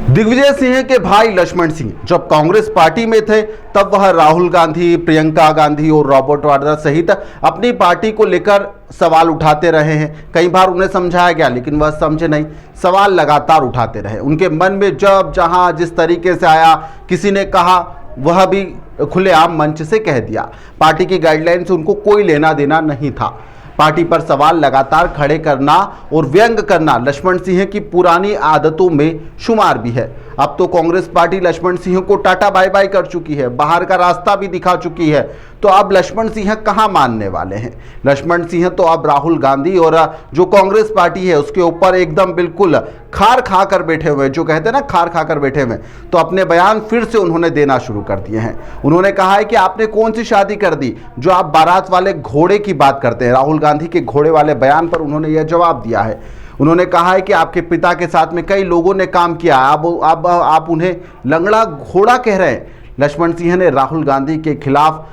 दिग्विजय सिंह के भाई लक्ष्मण सिंह जब कांग्रेस पार्टी में थे तब वह राहुल गांधी, प्रियंका गांधी और रॉबर्ट वाड्रा सहित अपनी पार्टी को लेकर सवाल उठाते रहे हैं। कई बार उन्हें समझाया गया लेकिन वह समझे नहीं, सवाल लगातार उठाते रहे। उनके मन में जब जहां जिस तरीके से आया, किसी ने कहा वह भी खुलेआम मंच से कह दिया। पार्टी की गाइडलाइन से उनको कोई लेना देना नहीं था। पार्टी पर सवाल लगातार खड़े करना और व्यंग करना लक्ष्मण सिंह की पुरानी आदतों में शुमार भी है। अब तो कांग्रेस पार्टी लक्ष्मण सिंह को टाटा बाय बाय कर चुकी है, बाहर का रास्ता भी दिखा चुकी है। तो अब लक्ष्मण सिंह कहां मानने वाले हैं? लक्ष्मण सिंह तो अब राहुल गांधी और जो कांग्रेस पार्टी है उसके ऊपर एकदम बिल्कुल खार खा कर बैठे हुए, जो कहते हैं ना खार खा कर बैठे हुए। तो अपने बयान फिर से उन्होंने देना शुरू कर दिए हैं। उन्होंने कहा है कि आपने कौन सी शादी कर दी जो आप बारात वाले घोड़े की बात करते हैं। राहुल गांधी के घोड़े वाले बयान पर उन्होंने यह जवाब दिया है। उन्होंने कहा है कि आपके पिता के साथ में कई लोगों ने काम किया, आप उन्हें लंगड़ा घोड़ा कह रहे हैं। लक्ष्मण सिंह ने राहुल गांधी के खिलाफ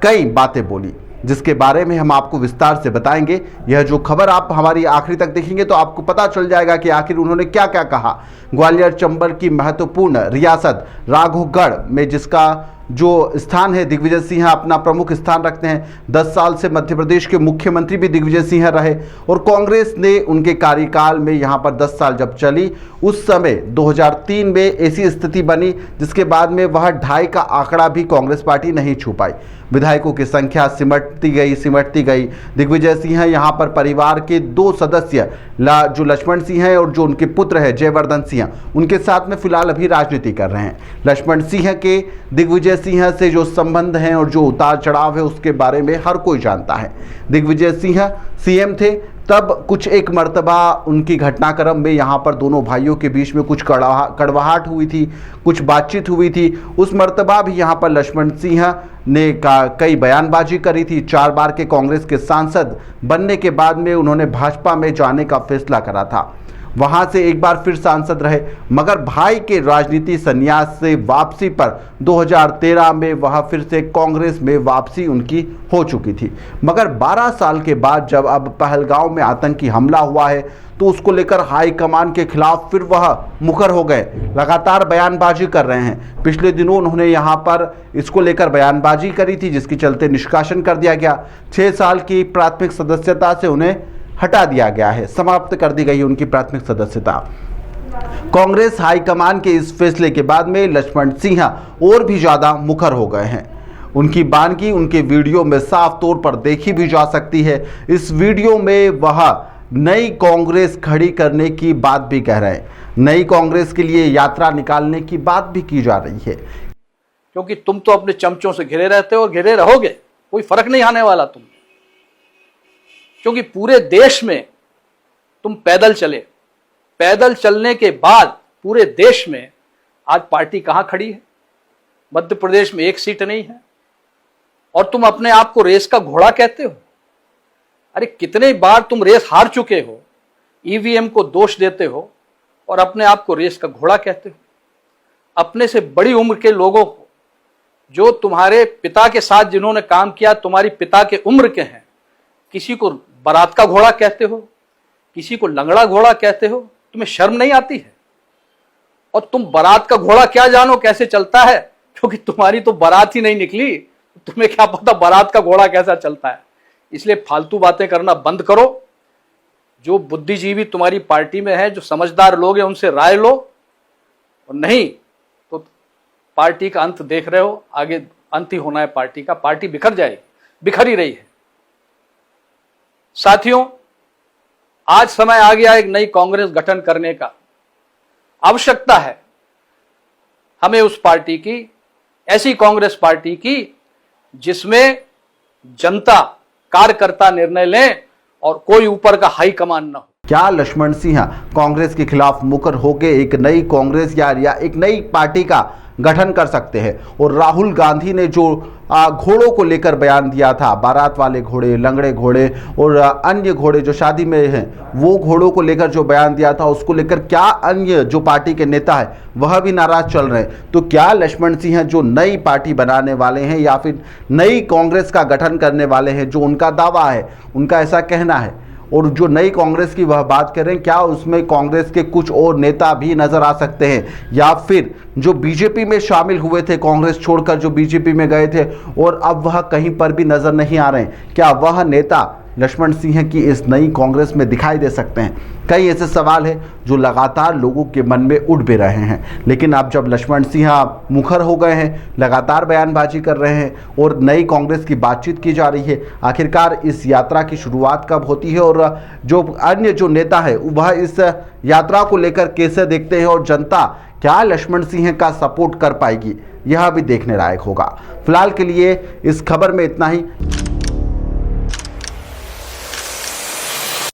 कई बातें बोली जिसके बारे में हम आपको विस्तार से बताएंगे। यह जो खबर आप हमारी आखिरी तक देखेंगे तो आपको पता चल जाएगा कि आखिर उन्होंने क्या क्या कहा। ग्वालियर चंबल की महत्वपूर्ण रियासत राघवगढ़ में जिसका जो स्थान है दिग्विजय सिंह अपना प्रमुख स्थान रखते हैं। 10 साल से मध्य प्रदेश के मुख्यमंत्री भी दिग्विजय सिंह रहे और कांग्रेस ने उनके कार्यकाल में यहाँ पर 10 साल जब चली उस समय 2003 में ऐसी स्थिति बनी जिसके बाद में वह 2.5 का आंकड़ा भी कांग्रेस पार्टी नहीं छू पाई। विधायकों की संख्या सिमटती गई। दिग्विजय सिंह यहाँ पर परिवार के 2 सदस्य जो लक्ष्मण सिंह हैं और जो उनके पुत्र है जयवर्धन सिंह, उनके साथ में फिलहाल अभी राजनीति कर रहे हैं। लक्ष्मण सिंह के दिग्विजय सिंह से जो संबंध हैं और जो उतार चढ़ाव है उसके बारे में हर कोई जानता है। दिग्विजय सिंह सीएम थे तब कुछ एक मर्तबा उनकी घटनाक्रम में यहाँ पर दोनों भाइयों के बीच में कुछ कड़वाहट हुई थी, कुछ बातचीत हुई थी। उस मर्तबा भी यहाँ पर लक्ष्मण सिंह ने कई बयानबाजी करी थी। 4 बार के कांग्रेस के सांसद बनने के बाद में उन्होंने भाजपा में जाने का फैसला करा था। वहां से एक बार फिर सांसद रहे मगर भाई के राजनीति संन्यास से वापसी पर 2013 में वह फिर से कांग्रेस में वापसी उनकी हो चुकी थी। मगर 12 साल के बाद जब अब पहलगांव में आतंकी हमला हुआ है तो उसको लेकर हाईकमान के खिलाफ फिर वह मुखर हो गए, लगातार बयानबाजी कर रहे हैं। पिछले दिनों उन्होंने यहाँ पर इसको लेकर बयानबाजी करी थी जिसके चलते निष्कासन कर दिया गया। 6 साल की प्राथमिक सदस्यता से उन्हें हटा दिया गया है, समाप्त कर दी गई उनकी प्राथमिक सदस्यता। कांग्रेस हाईकमान के इस फैसले के बाद में लक्ष्मण सिंह और भी ज्यादा मुखर हो गए हैं। उनकी बानगी उनके वीडियो में साफ तौर पर देखी भी जा सकती है। इस वीडियो में वह नई कांग्रेस खड़ी करने की बात भी कह रहे हैं, नई कांग्रेस के लिए यात्रा निकालने की बात भी की जा रही है। क्योंकि तुम तो अपने चमचों से घिरे रहते हो, घिरे रहोगे, कोई फर्क नहीं आने वाला तुम, क्योंकि पूरे देश में तुम पैदल चले। पैदल चलने के बाद पूरे देश में आज पार्टी कहां खड़ी है? मध्य प्रदेश में 1 सीट नहीं है और तुम अपने आप को रेस का घोड़ा कहते हो। अरे कितने बार तुम रेस हार चुके हो, ईवीएम को दोष देते हो और अपने आप को रेस का घोड़ा कहते हो। अपने से बड़ी उम्र के लोगों को, जो तुम्हारे पिता के साथ जिन्होंने काम किया, तुम्हारी पिता के उम्र के हैं, किसी को बारात का घोड़ा कहते हो, किसी को लंगड़ा घोड़ा कहते हो। तुम्हें शर्म नहीं आती है? और तुम बारात का घोड़ा क्या जानो कैसे चलता है, क्योंकि तुम्हारी तो बारात ही नहीं निकली, तुम्हें क्या पता बारात का घोड़ा कैसा चलता है। इसलिए फालतू बातें करना बंद करो। जो बुद्धिजीवी तुम्हारी पार्टी में है, जो समझदार लोग हैं, उनसे राय लो, और नहीं तो पार्टी का अंत देख रहे हो, आगे अंत ही होना है पार्टी का। पार्टी बिखर जाएगी, बिखर ही रही है। साथियों, आज समय आ गया एक नई कांग्रेस गठन करने का। आवश्यकता है हमें उस पार्टी की, ऐसी कांग्रेस पार्टी की जिसमें जनता, कार्यकर्ता निर्णय लें और कोई ऊपर का हाई कमान न हो। क्या लक्ष्मण सिंह कांग्रेस के खिलाफ मुकर होकर एक नई कांग्रेस या एक नई पार्टी का गठन कर सकते हैं? और राहुल गांधी ने जो घोड़ों को लेकर बयान दिया था, बारात वाले घोड़े, लंगड़े घोड़े और अन्य घोड़े जो शादी में हैं, वो घोड़ों को लेकर जो बयान दिया था उसको लेकर क्या अन्य जो पार्टी के नेता है वह भी नाराज चल रहे हैं? तो क्या लक्ष्मण सिंह जो नई पार्टी बनाने वाले हैं या फिर नई कांग्रेस का गठन करने वाले हैं, जो उनका दावा है, उनका ऐसा कहना है, और जो नई कांग्रेस की वह बात कर रहे हैं, क्या उसमें कांग्रेस के कुछ और नेता भी नजर आ सकते हैं, या फिर जो बीजेपी में शामिल हुए थे, कांग्रेस छोड़कर जो बीजेपी में गए थे और अब वह कहीं पर भी नजर नहीं आ रहे हैं, क्या वह नेता लक्ष्मण सिंह की इस नई कांग्रेस में दिखाई दे सकते हैं? कई ऐसे सवाल हैं जो लगातार लोगों के मन में उठ भी रहे हैं। लेकिन अब जब लक्ष्मण सिंह मुखर हो गए हैं, लगातार बयानबाजी कर रहे हैं और नई कांग्रेस की बातचीत की जा रही है, आखिरकार इस यात्रा की शुरुआत कब होती है और जो अन्य जो नेता है वह इस यात्रा को लेकर कैसे देखते हैं और जनता क्या लक्ष्मण सिंह का सपोर्ट कर पाएगी, यह भी देखने लायक होगा। फिलहाल के लिए इस खबर में इतना ही।